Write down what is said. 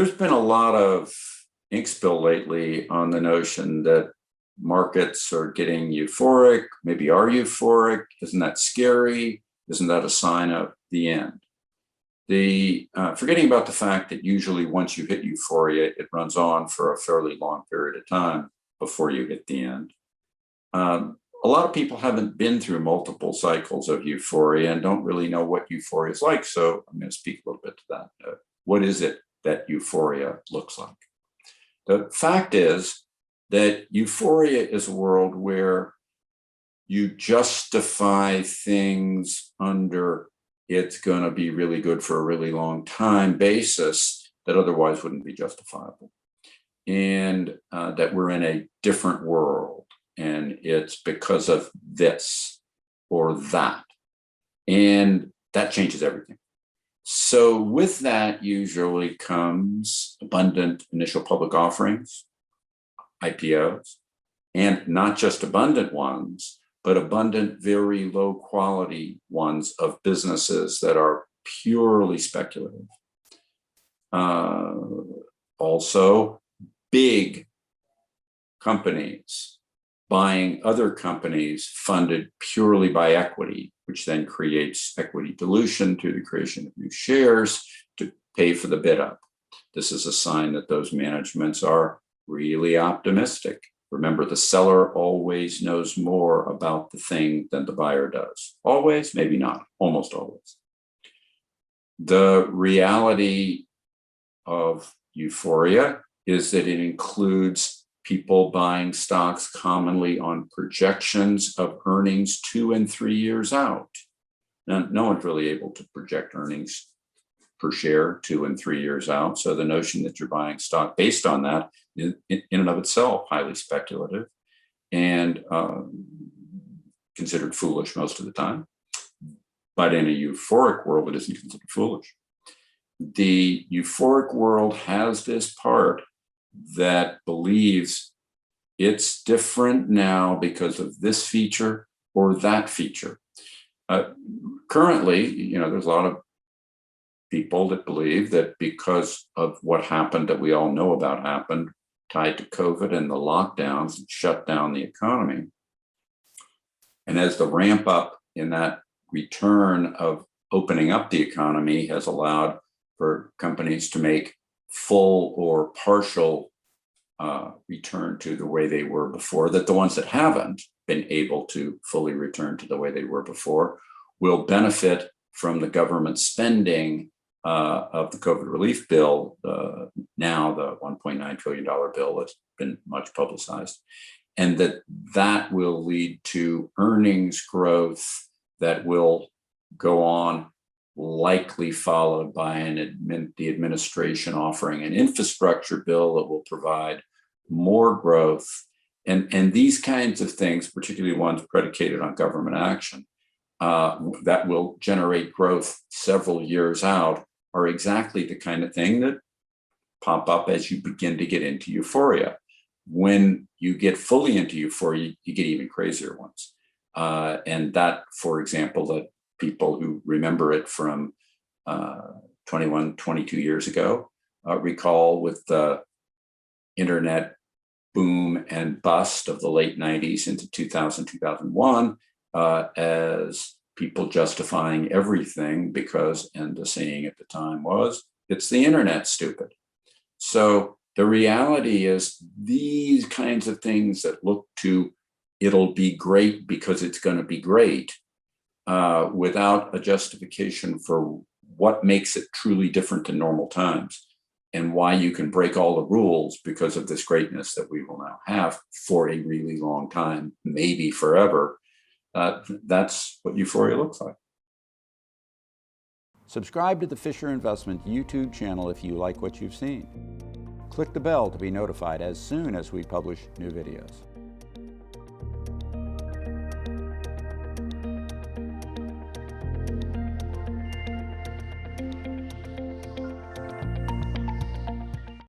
There's been a lot of ink spill lately on the notion that markets are getting euphoric, maybe are euphoric. Isn't that scary? Isn't that a sign of the end? Forgetting about the fact that usually once you hit euphoria, it runs on for a fairly long period of time before you hit the end. A lot of people haven't been through multiple cycles of euphoria and don't really know what euphoria is like. So I'm going to speak a little bit to that. What is it that euphoria looks like? The fact is that euphoria is a world where you justify things under it's going to be really good for a really long time basis that otherwise wouldn't be justifiable. And that we're in a different world. And it's because of this or that. And that changes everything. So with that usually comes abundant initial public offerings, IPOs, and not just abundant ones, but abundant, very low quality ones of businesses that are purely speculative. Also, big companies buying other companies funded purely by equity, which then creates equity dilution through the creation of new shares to pay for the bid up. This is a sign that those managements are really optimistic. Remember, the seller always knows more about the thing than the buyer does. Always, maybe not, almost always. The reality of euphoria is that it includes people buying stocks commonly on projections of earnings 2 and 3 years out. Now, no one's really able to project earnings per share 2 and 3 years out. So the notion that you're buying stock based on that is in and of itself highly speculative and considered foolish most of the time. But in a euphoric world, it isn't considered foolish. The euphoric world has this part that believes it's different now because of this feature or that feature. Currently, there's a lot of people that believe that because of what happened that we all know about happened, tied to COVID and the lockdowns that shut down the economy. And as the ramp up in that return of opening up the economy has allowed for companies to make full or partial return to the way they were before, that the ones that haven't been able to fully return to the way they were before will benefit from the government spending of the COVID relief bill, now the $1.9 trillion bill that's been much publicized, and that will lead to earnings growth that will go on, likely followed by the administration offering an infrastructure bill that will provide more growth. And these kinds of things, particularly ones predicated on government action, that will generate growth several years out, are exactly the kind of thing that pop up as you begin to get into euphoria. When you get fully into euphoria, you get even crazier ones. And that, for example, that people who remember it from 21, 22 years ago recall with the internet boom and bust of the late 90s into 2000, 2001 as people justifying everything because, and the saying at the time was, it's the internet, stupid. So the reality is these kinds of things that look to it'll be great because it's going to be great without a justification for what makes it truly different than normal times and why you can break all the rules because of this greatness that we will now have for a really long time, maybe forever. That's what euphoria looks like. Subscribe to the Fisher Investment YouTube channel if you like what you've seen. Click the bell to be notified as soon as we publish new videos.